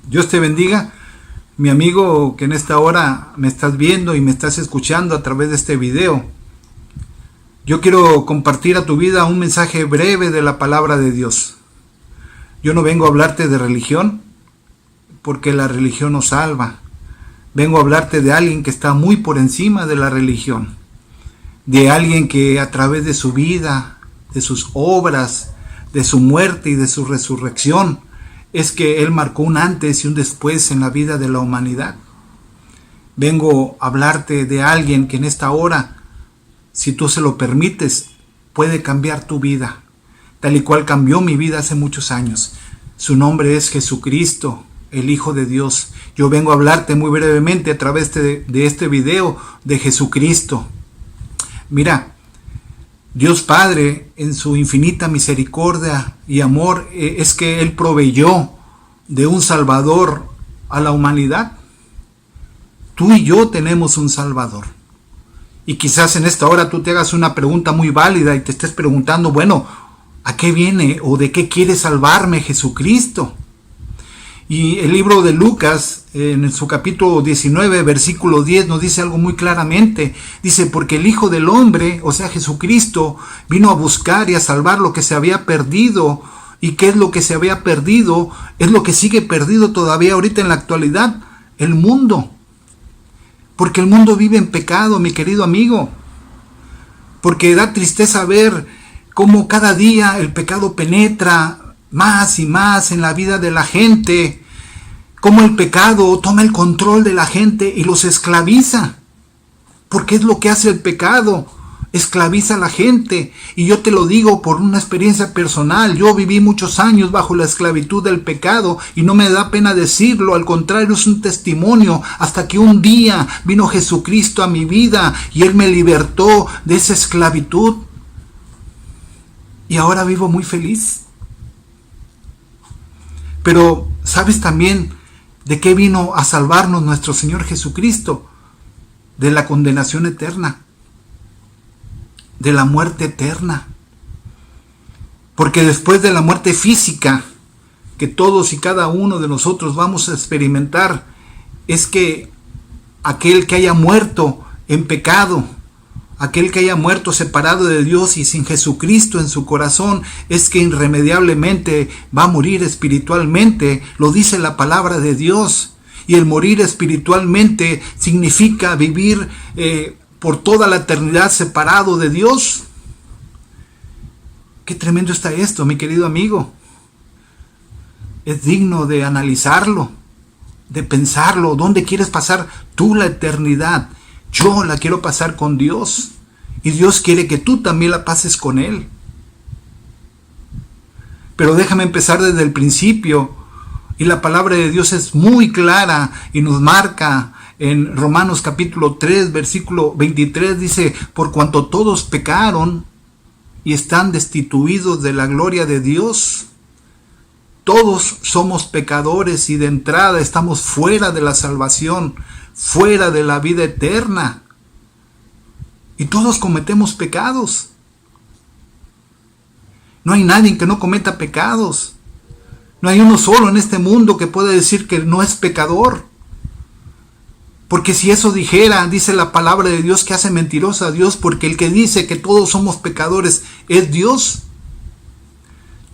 Dios te bendiga, mi amigo que en esta hora me estás viendo y me estás escuchando a través de este video. Yo quiero compartir a tu vida un mensaje breve de la palabra de Dios. Yo no vengo a hablarte de religión, porque la religión no salva. Vengo a hablarte de alguien que está muy por encima de la religión. De alguien que a través de su vida, de sus obras, de su muerte y de su resurrección, es que Él marcó un antes y un después en la vida de la humanidad. Vengo a hablarte de alguien que en esta hora, si tú se lo permites, puede cambiar tu vida, tal y cual cambió mi vida hace muchos años. Su nombre es Jesucristo, el Hijo de Dios. Yo vengo a hablarte muy brevemente a través de este video de Jesucristo. Mira, Dios Padre, en su infinita misericordia y amor, es que Él proveyó de un Salvador a la humanidad. Tú y yo tenemos un Salvador. Y quizás en esta hora tú te hagas una pregunta muy válida y te estés preguntando, bueno, ¿a qué viene o de qué quiere salvarme Jesucristo? Y el libro de Lucas, en su capítulo 19, versículo 10, nos dice algo muy claramente. Dice, porque el Hijo del Hombre, o sea Jesucristo, vino a buscar y a salvar lo que se había perdido. ¿Y qué es lo que se había perdido? Es lo que sigue perdido todavía ahorita en la actualidad, el mundo. Porque el mundo vive en pecado, mi querido amigo. Porque da tristeza ver cómo cada día el pecado penetra más y más en la vida de la gente, cómo el pecado toma el control de la gente y los esclaviza, porque es lo que hace el pecado, esclaviza a la gente. Y yo te lo digo por una experiencia personal. Yo viví muchos años bajo la esclavitud del pecado y no me da pena decirlo, al contrario, es un testimonio, hasta que un día vino Jesucristo a mi vida y Él me libertó de esa esclavitud y ahora vivo muy feliz. Pero, ¿sabes también de qué vino a salvarnos nuestro Señor Jesucristo? De la condenación eterna, de la muerte eterna. Porque después de la muerte física, que todos y cada uno de nosotros vamos a experimentar, es que aquel que haya muerto en pecado, aquel que haya muerto separado de Dios y sin Jesucristo en su corazón, es que irremediablemente va a morir espiritualmente. Lo dice la palabra de Dios. Y el morir espiritualmente significa vivir por toda la eternidad separado de Dios. Qué tremendo está esto, mi querido amigo. Es digno de analizarlo, de pensarlo. ¿Dónde quieres pasar tú la eternidad? Yo la quiero pasar con Dios, y Dios quiere que tú también la pases con Él. Pero déjame empezar desde el principio, y la palabra de Dios es muy clara y nos marca en Romanos capítulo 3, versículo 23, dice, por cuanto todos pecaron y están destituidos de la gloria de Dios. Todos somos pecadores y de entrada estamos fuera de la salvación, fuera de la vida eterna. Y todos cometemos pecados. No hay nadie que no cometa pecados. No hay uno solo en este mundo que pueda decir que no es pecador. Porque si eso dijera, dice la palabra de Dios, que hace mentirosa a Dios, porque el que dice que todos somos pecadores es Dios.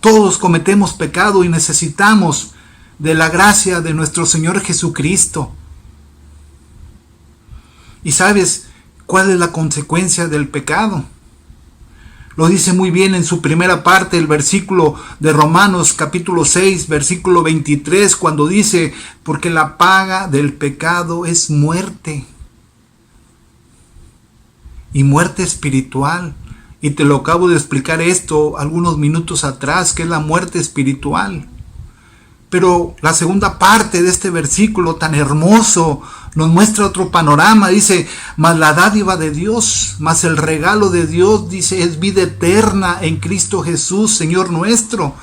Todos cometemos pecado y necesitamos de la gracia de nuestro Señor Jesucristo. ¿Y sabes cuál es la consecuencia del pecado? Lo dice muy bien en su primera parte el versículo de Romanos capítulo 6, versículo 23, cuando dice, porque la paga del pecado es muerte. Y muerte espiritual. Y te lo acabo de explicar esto algunos minutos atrás, que es la muerte espiritual. Pero la segunda parte de este versículo tan hermoso nos muestra otro panorama. Dice, mas la dádiva de Dios, mas el regalo de Dios, dice, es vida eterna en Cristo Jesús, Señor nuestro.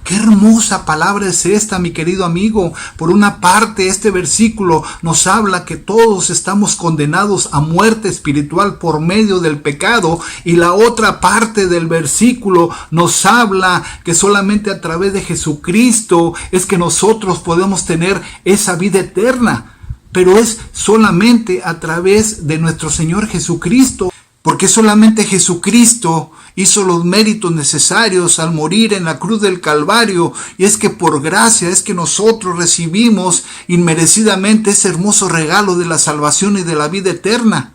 Qué hermosa palabra es esta, mi querido amigo. Por una parte, este versículo nos habla que todos estamos condenados a muerte espiritual por medio del pecado, y la otra parte del versículo nos habla que solamente a través de Jesucristo es que nosotros podemos tener esa vida eterna. Pero es solamente a través de nuestro Señor Jesucristo, porque solamente Jesucristo hizo los méritos necesarios al morir en la cruz del Calvario, y es que por gracia es que nosotros recibimos inmerecidamente ese hermoso regalo de la salvación y de la vida eterna,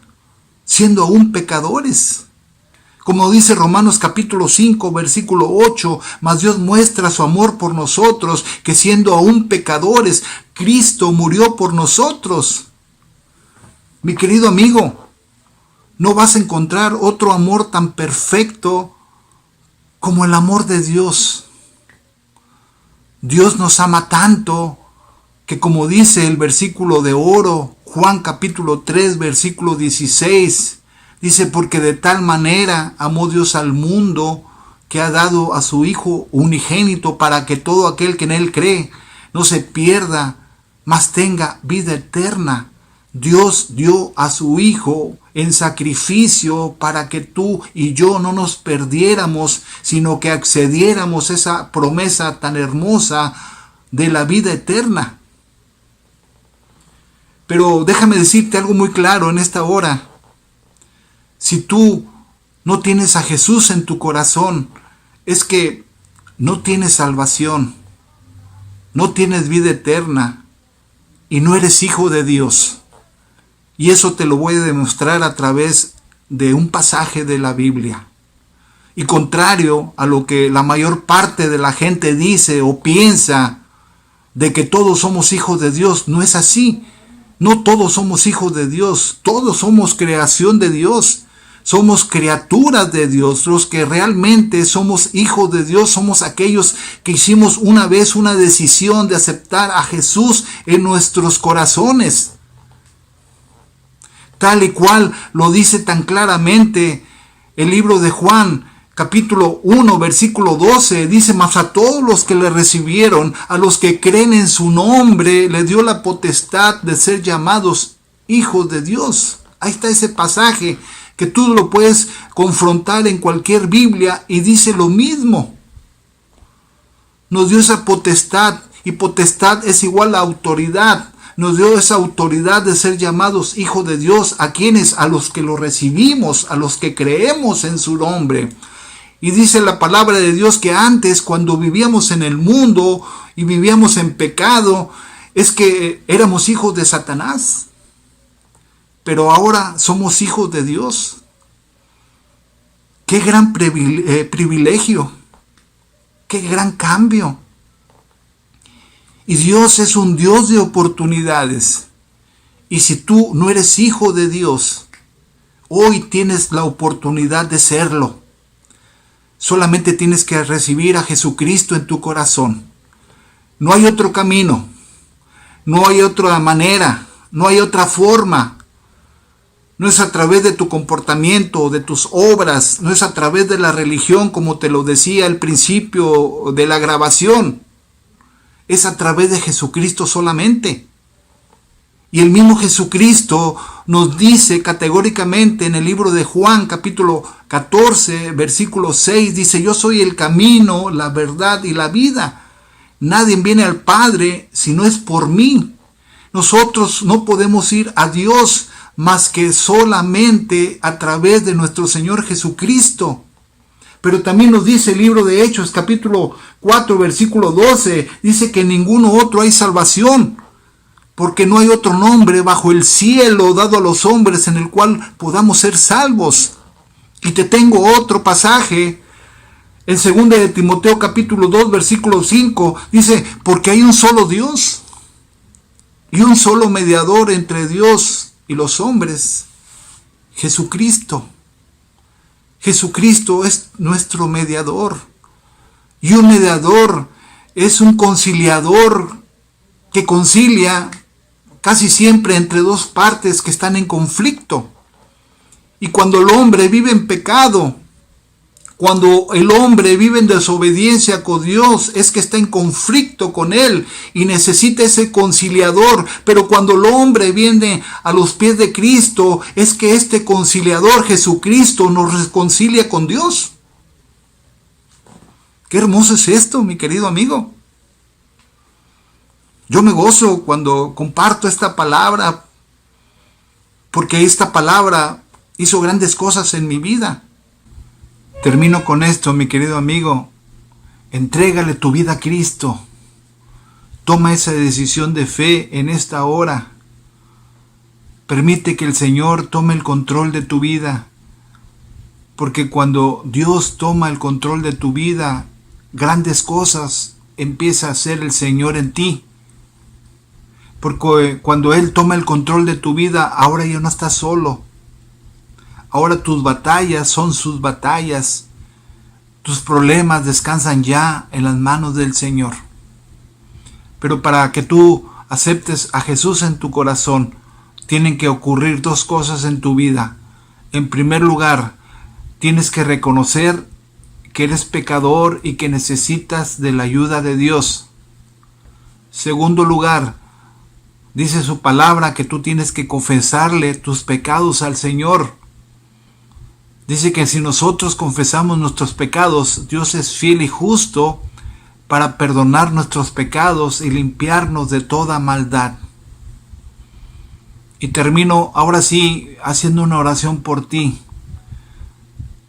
siendo aún pecadores. Como dice Romanos capítulo 5, versículo 8, mas Dios muestra su amor por nosotros, que siendo aún pecadores, Cristo murió por nosotros. Mi querido amigo, no vas a encontrar otro amor tan perfecto como el amor de Dios. Dios nos ama tanto que, como dice el versículo de oro, Juan capítulo 3, versículo 16, dice, porque de tal manera amó Dios al mundo que ha dado a su Hijo unigénito, para que todo aquel que en Él cree no se pierda, mas tenga vida eterna. Dios dio a su Hijo en sacrificio para que tú y yo no nos perdiéramos, sino que accediéramos a esa promesa tan hermosa de la vida eterna. Pero déjame decirte algo muy claro en esta hora. Si tú no tienes a Jesús en tu corazón, es que no tienes salvación, no tienes vida eterna y no eres hijo de Dios. Y eso te lo voy a demostrar a través de un pasaje de la Biblia. Y contrario a lo que la mayor parte de la gente dice o piensa, de que todos somos hijos de Dios, no es así. No todos somos hijos de Dios, todos somos creación de Dios. Somos criaturas de Dios. Los que realmente somos hijos de Dios somos aquellos que hicimos una vez una decisión de aceptar a Jesús en nuestros corazones. Tal y cual lo dice tan claramente el libro de Juan, capítulo 1, versículo 12. Dice, mas a todos los que le recibieron, a los que creen en su nombre, le dio la potestad de ser llamados hijos de Dios. Ahí está ese pasaje que tú lo puedes confrontar en cualquier Biblia y dice lo mismo. Nos dio esa potestad, y potestad es igual a autoridad. Nos dio esa autoridad de ser llamados hijos de Dios. ¿A quienes? A los que lo recibimos, a los que creemos en su nombre. Y dice la palabra de Dios que antes, cuando vivíamos en el mundo y vivíamos en pecado, es que éramos hijos de Satanás. Pero ahora somos hijos de Dios. Qué gran privilegio. Qué gran cambio. Y Dios es un Dios de oportunidades. Y si tú no eres hijo de Dios, hoy tienes la oportunidad de serlo. Solamente tienes que recibir a Jesucristo en tu corazón. No hay otro camino. No hay otra manera. No hay otra forma. No es a través de tu comportamiento, de tus obras. No es a través de la religión, como te lo decía al principio de la grabación. Es a través de Jesucristo solamente. Y el mismo Jesucristo nos dice categóricamente en el libro de Juan, capítulo 14, versículo 6, dice, yo soy el camino, la verdad y la vida. Nadie viene al Padre si no es por mí. Nosotros no podemos ir a Dios más que solamente a través de nuestro Señor Jesucristo. Pero también nos dice el libro de Hechos, capítulo 4, versículo 12, dice que en ninguno otro hay salvación, porque no hay otro nombre bajo el cielo dado a los hombres en el cual podamos ser salvos. Y te tengo otro pasaje, en 2 de Timoteo, capítulo 2, versículo 5, dice, porque hay un solo Dios y un solo mediador entre Dios y los hombres, Jesucristo. Jesucristo es nuestro mediador. Y un mediador es un conciliador que concilia casi siempre entre dos partes que están en conflicto. Y cuando el hombre vive en pecado, Cuando el hombre vive en desobediencia con Dios, es que está en conflicto con Él y necesita ese conciliador. Pero cuando el hombre viene a los pies de Cristo, es que este conciliador, Jesucristo, nos reconcilia con Dios. Qué hermoso es esto, mi querido amigo. Yo me gozo cuando comparto esta palabra, porque esta palabra hizo grandes cosas en mi vida. Termino con esto, mi querido amigo. Entrégale tu vida a Cristo. Toma esa decisión de fe en esta hora. Permite que el Señor tome el control de tu vida. Porque cuando Dios toma el control de tu vida, grandes cosas empieza a hacer el Señor en ti. Porque cuando Él toma el control de tu vida, ahora ya no estás solo. Ahora tus batallas son sus batallas. Tus problemas descansan ya en las manos del Señor. Pero para que tú aceptes a Jesús en tu corazón, tienen que ocurrir dos cosas en tu vida. En primer lugar, tienes que reconocer que eres pecador y que necesitas de la ayuda de Dios. Segundo lugar, dice su palabra que tú tienes que confesarle tus pecados al Señor. Dice que si nosotros confesamos nuestros pecados, Dios es fiel y justo para perdonar nuestros pecados y limpiarnos de toda maldad. Y termino ahora sí haciendo una oración por ti.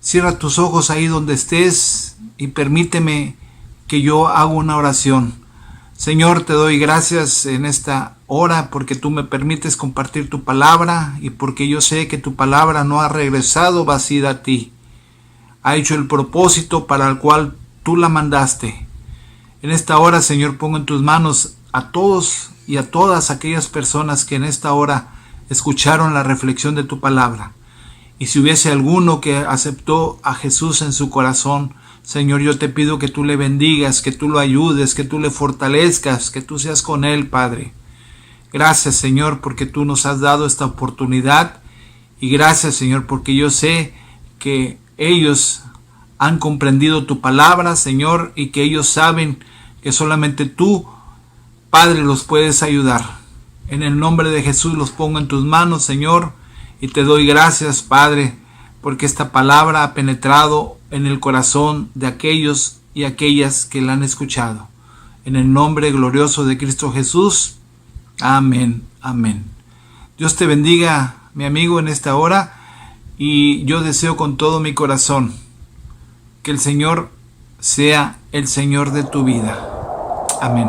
Cierra tus ojos ahí donde estés y permíteme que yo haga una oración. Señor, te doy gracias en esta hora porque tú me permites compartir tu palabra y porque yo sé que tu palabra no ha regresado vacía a ti. Ha hecho el propósito para el cual tú la mandaste. En esta hora, Señor, pongo en tus manos a todos y a todas aquellas personas que en esta hora escucharon la reflexión de tu palabra. Y si hubiese alguno que aceptó a Jesús en su corazón, Señor, yo te pido que tú le bendigas, que tú lo ayudes, que tú le fortalezcas, que tú seas con él, Padre. Gracias, Señor, porque tú nos has dado esta oportunidad. Y gracias, Señor, porque yo sé que ellos han comprendido tu palabra, Señor, y que ellos saben que solamente tú, Padre, los puedes ayudar. En el nombre de Jesús los pongo en tus manos, Señor, y te doy gracias, Padre, porque esta palabra ha penetrado en el corazón de aquellos y aquellas que la han escuchado. En el nombre glorioso de Cristo Jesús. Amén, amén. Dios te bendiga, mi amigo, en esta hora, y yo deseo con todo mi corazón que el Señor sea el Señor de tu vida. Amén.